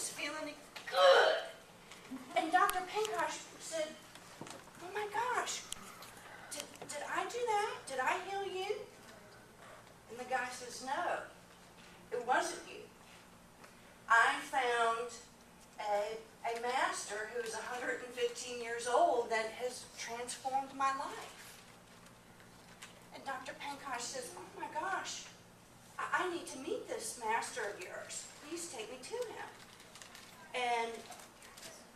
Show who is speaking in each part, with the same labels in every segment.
Speaker 1: is feeling good. And Dr. Pinkosh said, oh my gosh, did I do that? Did I heal you? And the guy says, no, it wasn't you. I found a master who is 115 years old that has transformed my life. And Dr. Pinkosh says, oh my gosh, I need to meet this master of yours. Please take me to him. And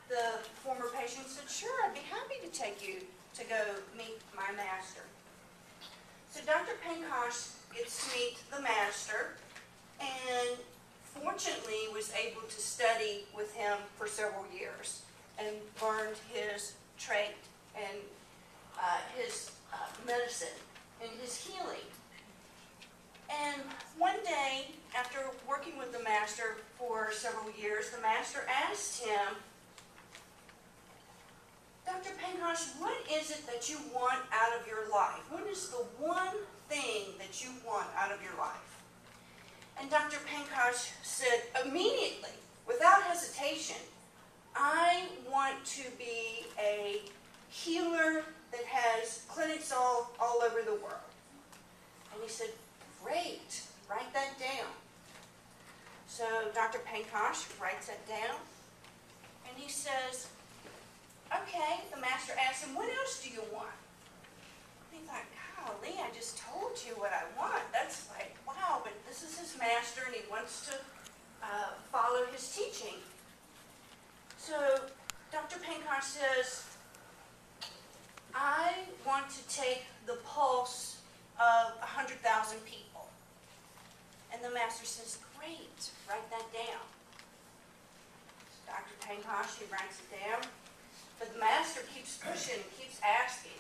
Speaker 1: the former patient said, sure, I'd be happy to take you to go meet my master. So Dr. Pinkosh gets to meet the master and fortunately was able to study with him for several years and learned his trait and his medicine and his healing. And one day, after working with the master for several years, the master asked him, Dr. Pinkosh, what is it that you want out of your life? What is the one thing that you want out of your life? And Dr. Pinkosh said immediately, without hesitation, I want to be a healer that has clinics all over the world. And he said, great, write that down. So Dr. Pinkosh writes that down, and he says, okay, the master asks him, what else do you want? And he thought, golly, I just told you what I want. That's like, wow, but this is his master, and he wants to follow his teaching. So Dr. Pinkosh says, I want to take the pulse of 100,000 people. And the master says, great, write that down. So Dr. Pinkosh, he writes it down. But the master keeps pushing and keeps asking,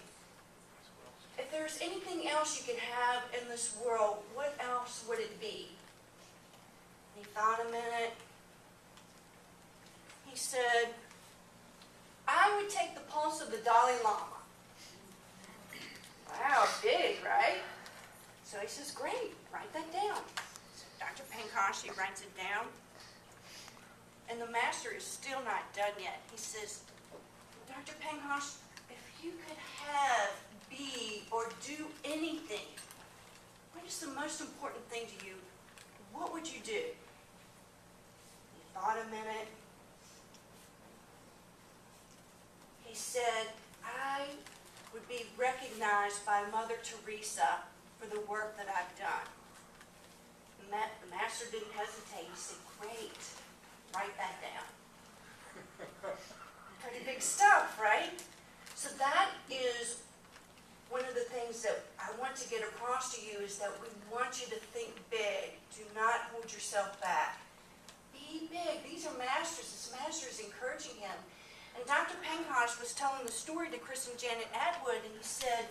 Speaker 1: if there's anything else you could have in this world, what else would it be? And he thought a minute. He said, I would take the pulse of the Dalai Lama. Wow, big, right? So he says, great, write that down. So Dr. Pinkosh, he writes it down. And the master is still not done yet. He says, Dr. Pinkosh, if you could have, be, or do anything, what is the most important thing to you? What would you do? He thought a minute. He said, I would be recognized by Mother Teresa for the work that I've done. And the master didn't hesitate. He said, great, write that down. Pretty big stuff, right? So that is one of the things that I want to get across to you is that we want you to think big. Do not hold yourself back. Be big. These are masters. This master is encouraging him. And Dr. Pinkosh was telling the story to Chris and Janet Atwood, and he said,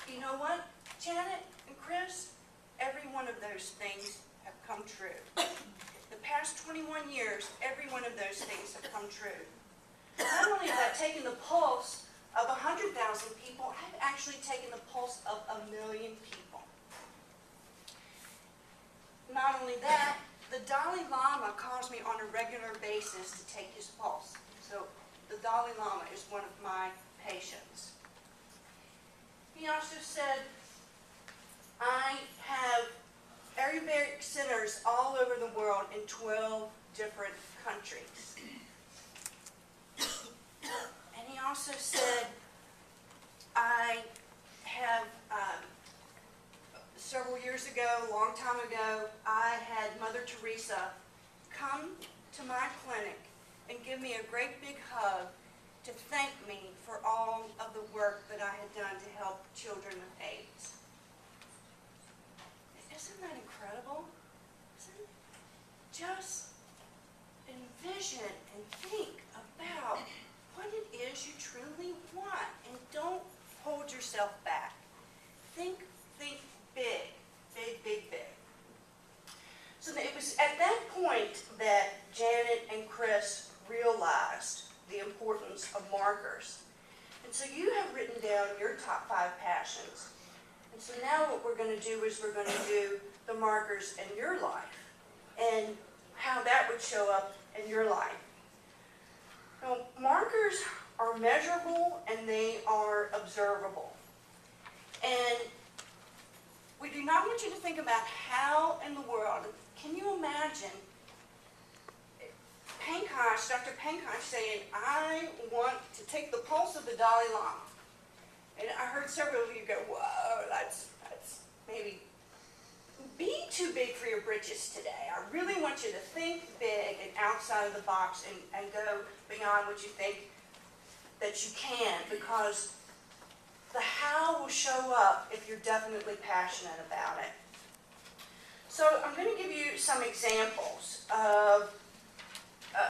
Speaker 1: you know what, Janet and Chris? Every one of those things have come true. The past 21 years, every one of those things have come true. Not only have I taken the pulse of 100,000 people, I've actually taken the pulse of 1 million people. Not only that, the Dalai Lama calls me on a regular basis to take his pulse. So the Dalai Lama is one of my patients. He also said, I have Ayurvedic centers all over the world in 12 different countries. And he also said, I have, several years ago, a long time ago, I had Mother Teresa come to my clinic and give me a great big hug to thank me for all of the work that I had done to help children with AIDS. Isn't that incredible? Isn't it? Just envision and think about what it is you truly want, and don't hold yourself back. Think big, big, big, big. So it was at that point that Janet and Chris realized the importance of markers. And so you have written down your top 5 passions. And so now what we're going to do is we're going to do the markers in your life and how that would would show up in your life. Now, markers are measurable and they are observable. And we do not want you to think about how in the world, can you imagine Dr. Pankaj saying, I want to take the pulse of the Dalai Lama. And I heard several of you go, whoa, that's maybe be too big for your britches today. I really want you to think big and outside of the box and go beyond what you think that you can, because the how will show up if you're definitely passionate about it. So I'm going to give you some examples of